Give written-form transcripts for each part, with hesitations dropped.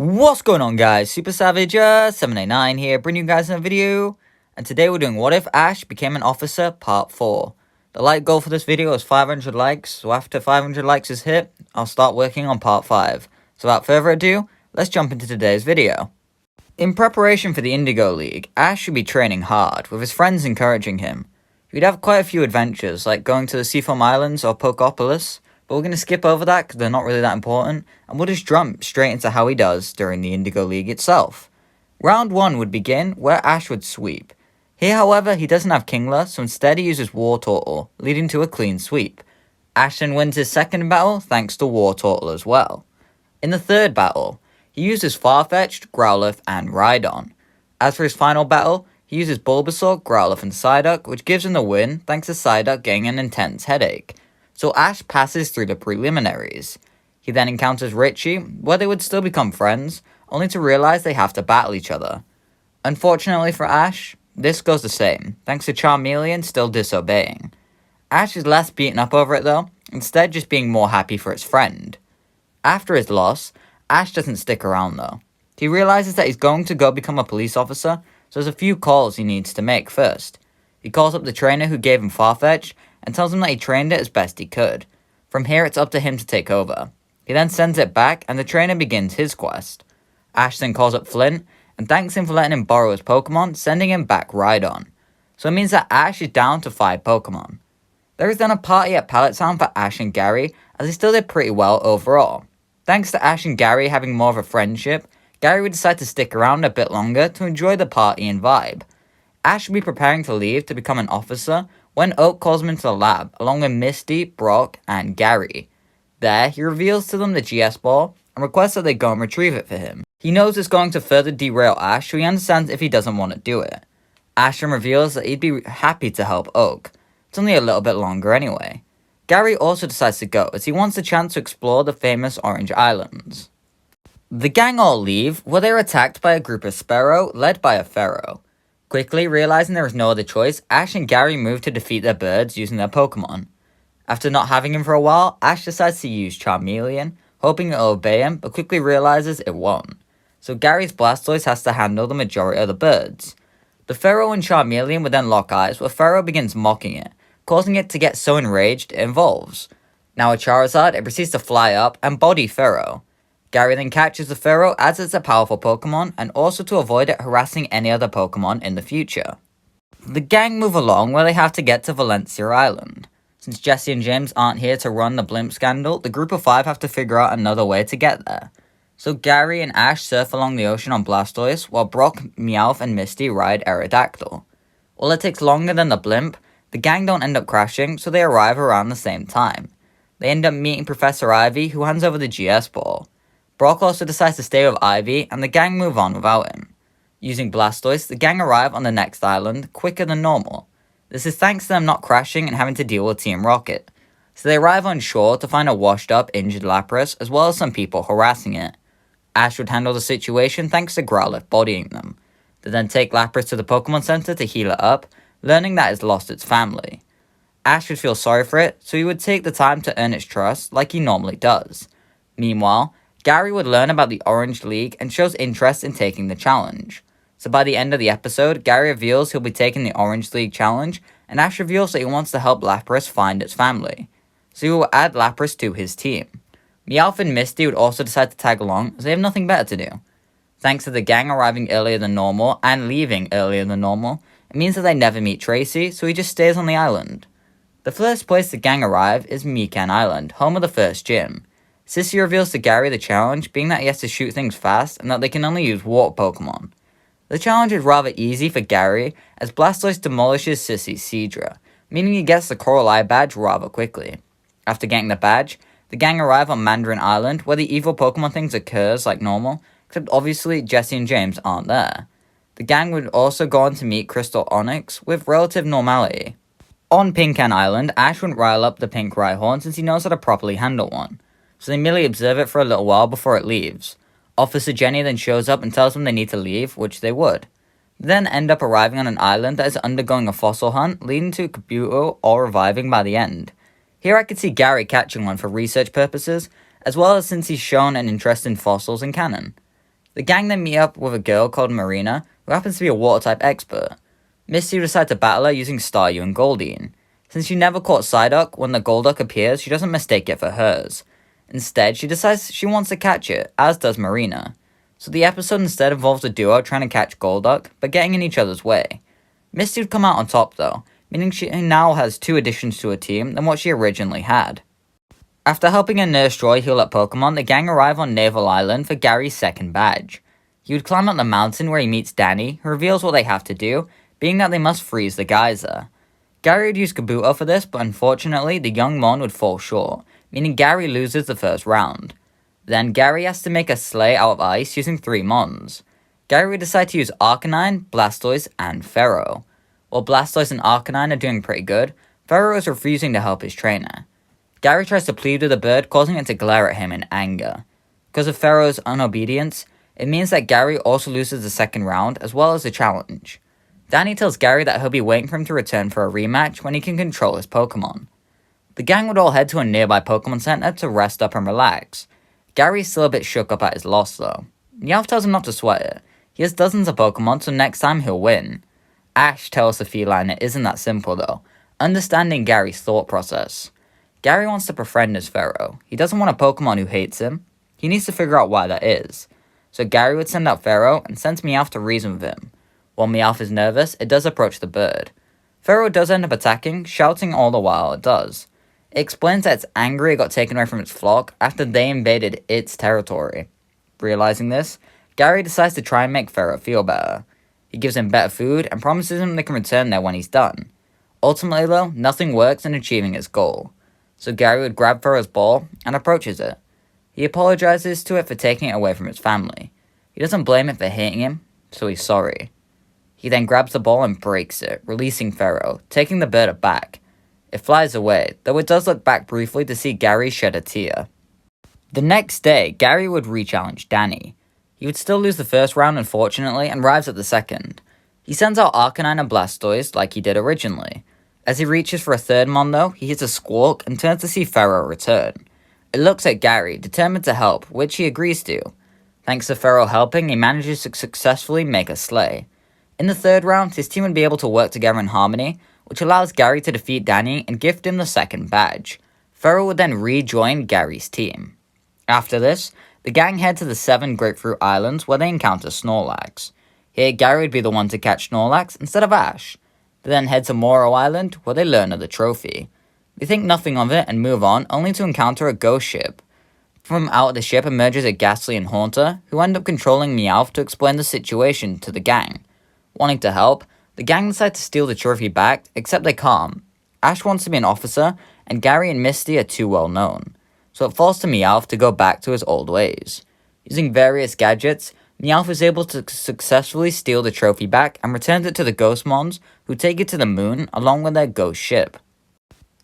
What's going on, guys? Supersavage789 here, bringing you guys another video. And today we're doing What If Ash Became an Officer Part 4. The like goal for this video is 500 likes, so after 500 likes is hit, I'll start working on Part 5. So without further ado, let's jump into today's video. In preparation for the Indigo League, Ash should be training hard, with his friends encouraging him. He'd have quite a few adventures, like going to the Seafoam Islands or Pokeopolis, but we're going to skip over that because they're not really that important, and we'll just jump straight into how he does during the Indigo League itself. Round 1 would begin where Ash would sweep. Here, however, he doesn't have Kingler, so instead he uses War Turtle, leading to a clean sweep. Ash then wins his second battle thanks to War Turtle as well. In the third battle, he uses Farfetch'd, Growlithe, and Rhydon. As for his final battle, he uses Bulbasaur, Growlithe, and Psyduck, which gives him the win thanks to Psyduck getting an intense headache. So Ash passes through the preliminaries. He then encounters Richie, where they would still become friends, only to realize they have to battle each other. Unfortunately for Ash, this goes the same, thanks to Charmeleon still disobeying. Ash is less beaten up over it though, instead just being more happy for his friend. After his loss, Ash doesn't stick around though. He realizes that he's going to go become a police officer, so there's a few calls he needs to make first. He calls up the trainer who gave him Farfetch, and tells him that he trained it as best he could. From here it's up to him to take over. He then sends it back, and the trainer begins his quest. Ash then calls up Flint, and thanks him for letting him borrow his Pokemon, sending him back Rhydon. So it means that Ash is down to 5 Pokemon. There is then a party at Pallet Town for Ash and Gary, as they still did pretty well overall. Thanks to Ash and Gary having more of a friendship, Gary would decide to stick around a bit longer to enjoy the party and vibe. Ash would be preparing to leave to become an officer when Oak calls him into the lab, along with Misty, Brock, and Gary. There, he reveals to them the GS Ball, and requests that they go and retrieve it for him. He knows it's going to further derail Ash, so he understands if he doesn't want to do it. Ash then reveals that he'd be happy to help Oak. It's only a little bit longer anyway. Gary also decides to go, as he wants the chance to explore the famous Orange Islands. The gang all leave, where they are attacked by a group of Sparrow, led by a Pharaoh. Quickly realizing there is no other choice, Ash and Gary move to defeat their birds using their Pokemon. After not having him for a while, Ash decides to use Charmeleon, hoping it'll obey him, but quickly realizes it won't. So Gary's Blastoise has to handle the majority of the birds. The Pharaoh and Charmeleon would then lock eyes, where Pharaoh begins mocking it, causing it to get so enraged it evolves. Now with Charizard, it proceeds to fly up and body Pharaoh. Gary then catches the Pharaoh as it's a powerful Pokemon, and also to avoid it harassing any other Pokemon in the future. The gang move along where they have to get to Valencia Island. Since Jesse and James aren't here to run the blimp scandal, the group of 5 have to figure out another way to get there. So Gary and Ash surf along the ocean on Blastoise, while Brock, Meowth, and Misty ride Aerodactyl. While it takes longer than the blimp, the gang don't end up crashing, so they arrive around the same time. They end up meeting Professor Ivy, who hands over the GS Ball. Brock also decides to stay with Ivy, and the gang move on without him. Using Blastoise, the gang arrive on the next island quicker than normal. This is thanks to them not crashing and having to deal with Team Rocket. So they arrive on shore to find a washed up, injured Lapras, as well as some people harassing it. Ash would handle the situation thanks to Growlithe bodying them. They then take Lapras to the Pokemon Center to heal it up, learning that it's lost its family. Ash would feel sorry for it, so he would take the time to earn its trust like he normally does. Meanwhile, Gary would learn about the Orange League and shows interest in taking the challenge. So by the end of the episode, Gary reveals he'll be taking the Orange League challenge, and Ash reveals that he wants to help Lapras find its family. So he will add Lapras to his team. Meowth and Misty would also decide to tag along, as they have nothing better to do. Thanks to the gang arriving earlier than normal, and leaving earlier than normal, it means that they never meet Tracy, so he just stays on the island. The first place the gang arrive is Mikan Island, home of the first gym. Sissy reveals to Gary the challenge, being that he has to shoot things fast, and that they can only use water Pokemon. The challenge is rather easy for Gary, as Blastoise demolishes Sissy's Seadra, meaning he gets the Coral Eye badge rather quickly. After getting the badge, the gang arrive on Mandarin Island, where the evil Pokemon things occurs like normal, except obviously Jesse and James aren't there. The gang would also go on to meet Crystal Onyx with relative normality. On Pinkan Island, Ash wouldn't rile up the pink Rhyhorn since he knows how to properly handle one, so they merely observe it for a little while before it leaves. Officer Jenny then shows up and tells them they need to leave, which they would. They then end up arriving on an island that is undergoing a fossil hunt, leading to Kabuto all reviving by the end. Here I could see Gary catching one for research purposes, as well as since he's shown an interest in fossils in canon. The gang then meet up with a girl called Marina, who happens to be a water-type expert. Misty decides to battle her using Staryu and Goldeen. Since she never caught Psyduck, when the Golduck appears, she doesn't mistake it for hers. Instead, she decides she wants to catch it, as does Marina. So the episode instead involves a duo trying to catch Golduck, but getting in each other's way. Misty would come out on top though, meaning she now has 2 additions to her team than what she originally had. After helping a Nurse Joy heal up Pokemon, the gang arrive on Naval Island for Gary's second badge. He would climb up the mountain where he meets Danny, who reveals what they have to do, being that they must freeze the geyser. Gary would use Kabuto for this, but unfortunately, the young Mon would fall short, meaning Gary loses the first round. Then Gary has to make a sleigh out of ice using 3 Mons. Gary would decide to use Arcanine, Blastoise, and Pharaoh. While Blastoise and Arcanine are doing pretty good, Pharaoh is refusing to help his trainer. Gary tries to plead with the bird, causing it to glare at him in anger. Because of Pharaoh's unobedience, it means that Gary also loses the second round as well as the challenge. Danny tells Gary that he'll be waiting for him to return for a rematch when he can control his Pokemon. The gang would all head to a nearby Pokemon Center to rest up and relax. Gary's still a bit shook up at his loss though. Meowth tells him not to sweat it. He has dozens of Pokemon, so next time he'll win. Ash tells the feline it isn't that simple though, understanding Gary's thought process. Gary wants to befriend his Pharaoh. He doesn't want a Pokemon who hates him. He needs to figure out why that is. So Gary would send out Pharaoh and sends Meowth to reason with him. While Meowth is nervous, it does approach the bird. Pharaoh does end up attacking, shouting all the while it does. It explains that it's angry it got taken away from its flock after they invaded its territory. Realizing this, Gary decides to try and make Pharaoh feel better. He gives him better food and promises him they can return there when he's done. Ultimately though, nothing works in achieving its goal. So Gary would grab Pharaoh's ball and approaches it. He apologizes to it for taking it away from its family. He doesn't blame it for hating him, so he's sorry. He then grabs the ball and breaks it, releasing Pharaoh, taking the bird aback. It flies away, though it does look back briefly to see Gary shed a tear. The next day, Gary would re-challenge Danny. He would still lose the first round unfortunately and arrives at the second. He sends out Arcanine and Blastoise like he did originally. As he reaches for a third Mon though, he hits a Squawk and turns to see Pharaoh return. It looks at Gary, determined to help, which he agrees to. Thanks to Pharaoh helping, he manages to successfully make a sleigh. In the third round, his team would be able to work together in harmony, which allows Gary to defeat Danny and gift him the second badge. Pharaoh would then rejoin Gary's team. After this, the gang head to the 7 Grapefruit Islands where they encounter Snorlax. Here, Gary would be the one to catch Snorlax instead of Ash. They then head to Moro Island where they learn of the trophy. They think nothing of it and move on, only to encounter a ghost ship. From out the ship emerges a Ghastly and Haunter, who end up controlling Meowth to explain the situation to the gang. Wanting to help, the gang decide to steal the trophy back, except they can't. Ash wants to be an officer, and Gary and Misty are too well known. So it falls to Meowth to go back to his old ways. Using various gadgets, Meowth is able to successfully steal the trophy back and returns it to the Ghost Mons, who take it to the moon along with their ghost ship.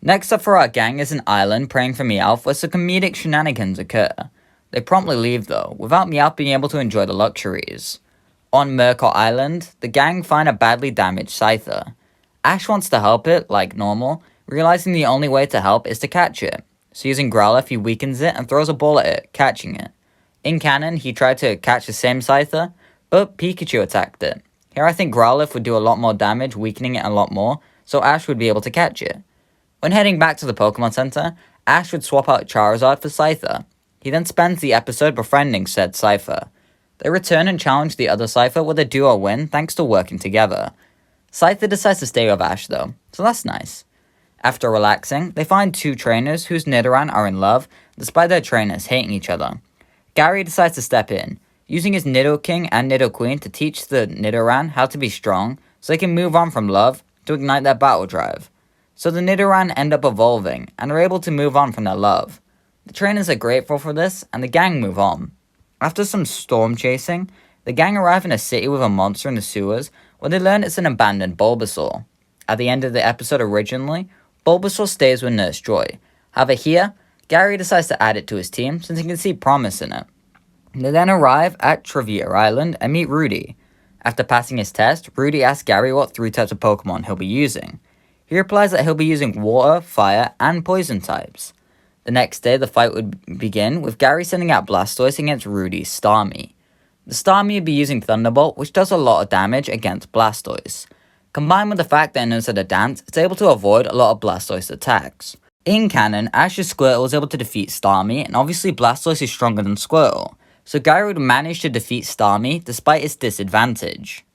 Next up for our gang is an island praying for Meowth where some comedic shenanigans occur. They promptly leave though, without Meowth being able to enjoy the luxuries. On Murkoff Island, the gang find a badly damaged Scyther. Ash wants to help it, like normal, realizing the only way to help is to catch it. So using Growlithe, he weakens it and throws a ball at it, catching it. In canon, he tried to catch the same Scyther, but Pikachu attacked it. Here I think Growlithe would do a lot more damage, weakening it a lot more, so Ash would be able to catch it. When heading back to the Pokemon Center, Ash would swap out Charizard for Scyther. He then spends the episode befriending said Scyther. They return and challenge the other Scyther with a duo win thanks to working together. Scyther decides to stay with Ash though, so that's nice. After relaxing, they find 2 trainers whose Nidoran are in love, despite their trainers hating each other. Gary decides to step in, using his Nidoking and Nidoqueen to teach the Nidoran how to be strong, so they can move on from love to ignite their battle drive. So the Nidoran end up evolving, and are able to move on from their love. The trainers are grateful for this, and the gang move on. After some storm chasing, the gang arrive in a city with a monster in the sewers, where they learn it's an abandoned Bulbasaur. At the end of the episode originally, Bulbasaur stays with Nurse Joy. However here, Gary decides to add it to his team since he can see promise in it. They then arrive at Trivia Island and meet Rudy. After passing his test, Rudy asks Gary what 3 types of Pokemon he'll be using. He replies that he'll be using water, fire, and poison types. The next day, the fight would begin with Gary sending out Blastoise against Rudy's Starmie. The Starmie would be using Thunderbolt, which does a lot of damage against Blastoise. Combined with the fact that it knows how to dance, it's able to avoid a lot of Blastoise attacks. In canon, Ash's Squirtle was able to defeat Starmie, and obviously Blastoise is stronger than Squirtle, so Gary would manage to defeat Starmie despite its disadvantage.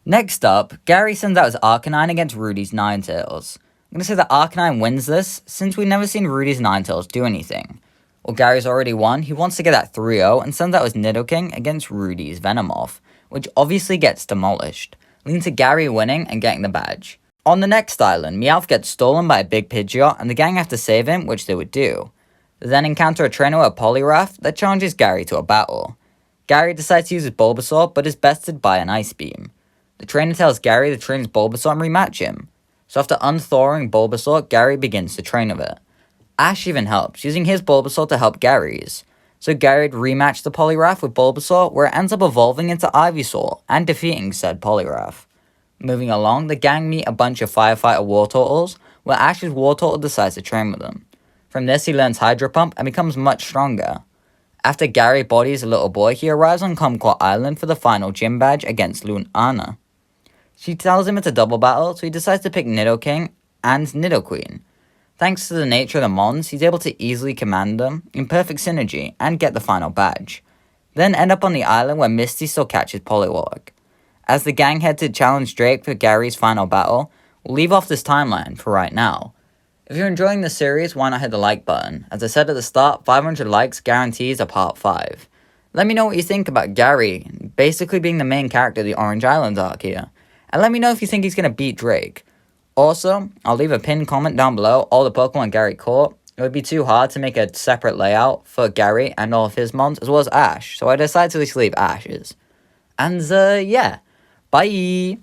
Next up, Gary sends out his Arcanine against Rudy's Ninetales. I'm going to say that Arcanine wins this, since we've never seen Rudy's Ninetales do anything. Well, Gary's already won, he wants to get that 3-0 and sends out his Nidoking against Rudy's Venomoth, which obviously gets demolished, leading to Gary winning and getting the badge. On the next island, Meowth gets stolen by a big Pidgeot, and the gang have to save him, which they would do. They then encounter a trainer with a Poliwrath that challenges Gary to a battle. Gary decides to use his Bulbasaur, but is bested by an Ice Beam. The trainer tells Gary to train his Bulbasaur and rematch him. So after unthawing Bulbasaur, Gary begins to train with it. Ash even helps, using his Bulbasaur to help Gary's. So Gary would rematch the Poliwrath with Bulbasaur, where it ends up evolving into Ivysaur, and defeating said Poliwrath. Moving along, the gang meet a bunch of Firefighter Wartortles, where Ash's Wartortle decides to train with them. From this he learns Hydro Pump and becomes much stronger. After Gary bodies a little boy, he arrives on Kumquat Island for the final gym badge against Lunana. She tells him it's a double battle, so he decides to pick Nidoking and Nidoqueen. Thanks to the nature of the Mons, he's able to easily command them in perfect synergy and get the final badge. Then end up on the island where Misty still catches Poliwag. As the gang head to challenge Drake for Gary's final battle, we'll leave off this timeline for right now. If you're enjoying this series, why not hit the like button? As I said at the start, 500 likes guarantees a part 5. Let me know what you think about Gary basically being the main character of the Orange Islands arc here. And let me know if you think he's going to beat Drake. Also, I'll leave a pinned comment down below all the Pokemon Gary caught. It would be too hard to make a separate layout for Gary and all of his mons, as well as Ash. So I decided to at least leave Ash's. And yeah, bye!